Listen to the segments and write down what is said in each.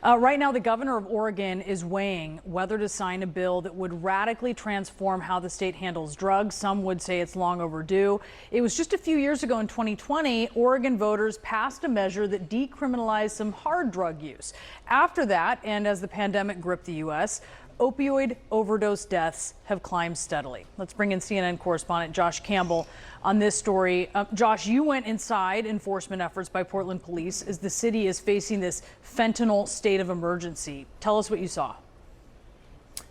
Right now, the governor of Oregon is weighing whether to sign a bill that would radically transform how the state handles drugs. Some would say it's long overdue. It was just a few years ago in 2020, Oregon voters passed a measure that decriminalized some hard drug use. After that, and as the pandemic gripped the U.S., opioid overdose deaths have climbed steadily. Let's bring in CNN correspondent Josh Campbell on this story. Josh, you went inside enforcement efforts by Portland police as the city is facing this fentanyl state of emergency. Tell us what you saw.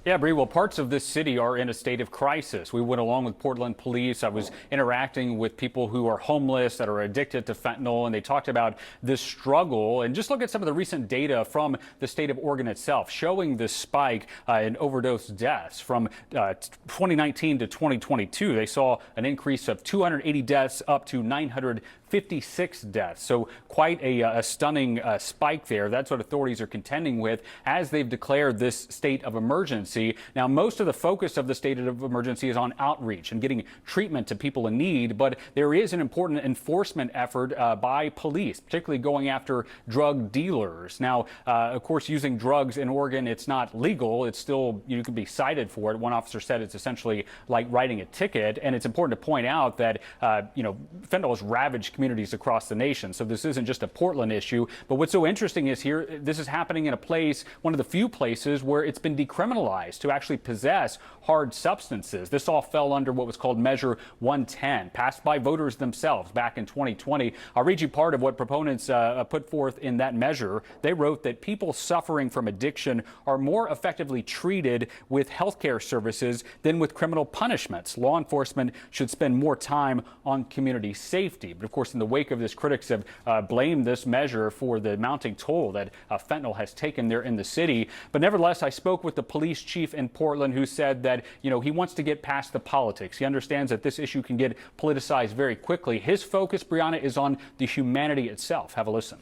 Yeah, Bree, well, parts of this city are in a state of crisis. We went along with Portland police. I was interacting with people who are homeless, that are addicted to fentanyl, and they talked about this struggle. And just look at some of the recent data from the state of Oregon itself, showing this spike in overdose deaths. From 2019 to 2022, they saw an increase of 280 deaths up to 956 deaths. So quite a stunning spike there. That's what authorities are contending with as they've declared this state of emergency. Now, most of the focus of the state of emergency is on outreach and getting treatment to people in need, but there is an important enforcement effort by police, particularly going after drug dealers. Now, of course, using drugs in Oregon, it's not legal. It's still, you could be cited for it. One officer said it's essentially like writing a ticket, and it's important to point out that, fentanyl has ravaged communities across the nation. So this isn't just a Portland issue. But what's so interesting is here, this is happening in a place, one of the few places where it's been decriminalized to actually possess hard substances. This all fell under what was called Measure 110, passed by voters themselves back in 2020. I'll read you part of what proponents put forth in that measure. They wrote that people suffering from addiction are more effectively treated with health care services than with criminal punishments. Law enforcement should spend more time on community safety. But of course, in the wake of this, critics have blamed this measure for the mounting toll that fentanyl has taken there in the city. But nevertheless, I spoke with the police chief in Portland who said that, he wants to get past the politics. He understands that this issue can get politicized very quickly. His focus, Brianna, is on the humanity itself. Have a listen.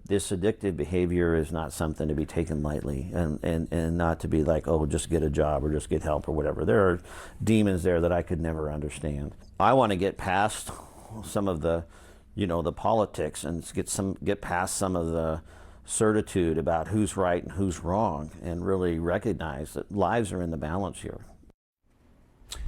This addictive behavior is not something to be taken lightly and not to be like, oh, just get a job or just get help or whatever. There are demons there that I could never understand. I want to get past some of the, the politics and get past some of the certitude about who's right and who's wrong and really recognize that lives are in the balance here.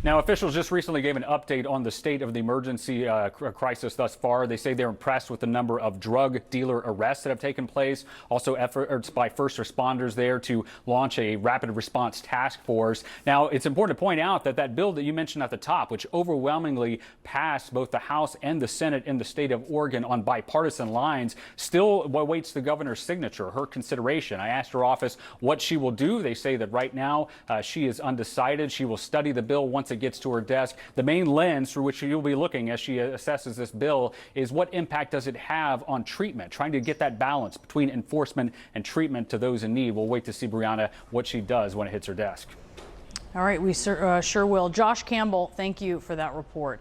Now, officials just recently gave an update on the state of the emergency crisis thus far. They say they're impressed with the number of drug dealer arrests that have taken place. Also, efforts by first responders there to launch a rapid response task force. Now, it's important to point out that that bill that you mentioned at the top, which overwhelmingly passed both the House and the Senate in the state of Oregon on bipartisan lines, still awaits the governor's signature, her consideration. I asked her office what she will do. They say that right now she is undecided. She will study the bill once it gets to her desk. The main lens through which you'll be looking as she assesses this bill is what impact does it have on treatment, trying to get that balance between enforcement and treatment to those in need. We'll wait to see, Brianna, what she does when it hits her desk. All right, we sure will. Josh Campbell, thank you for that report.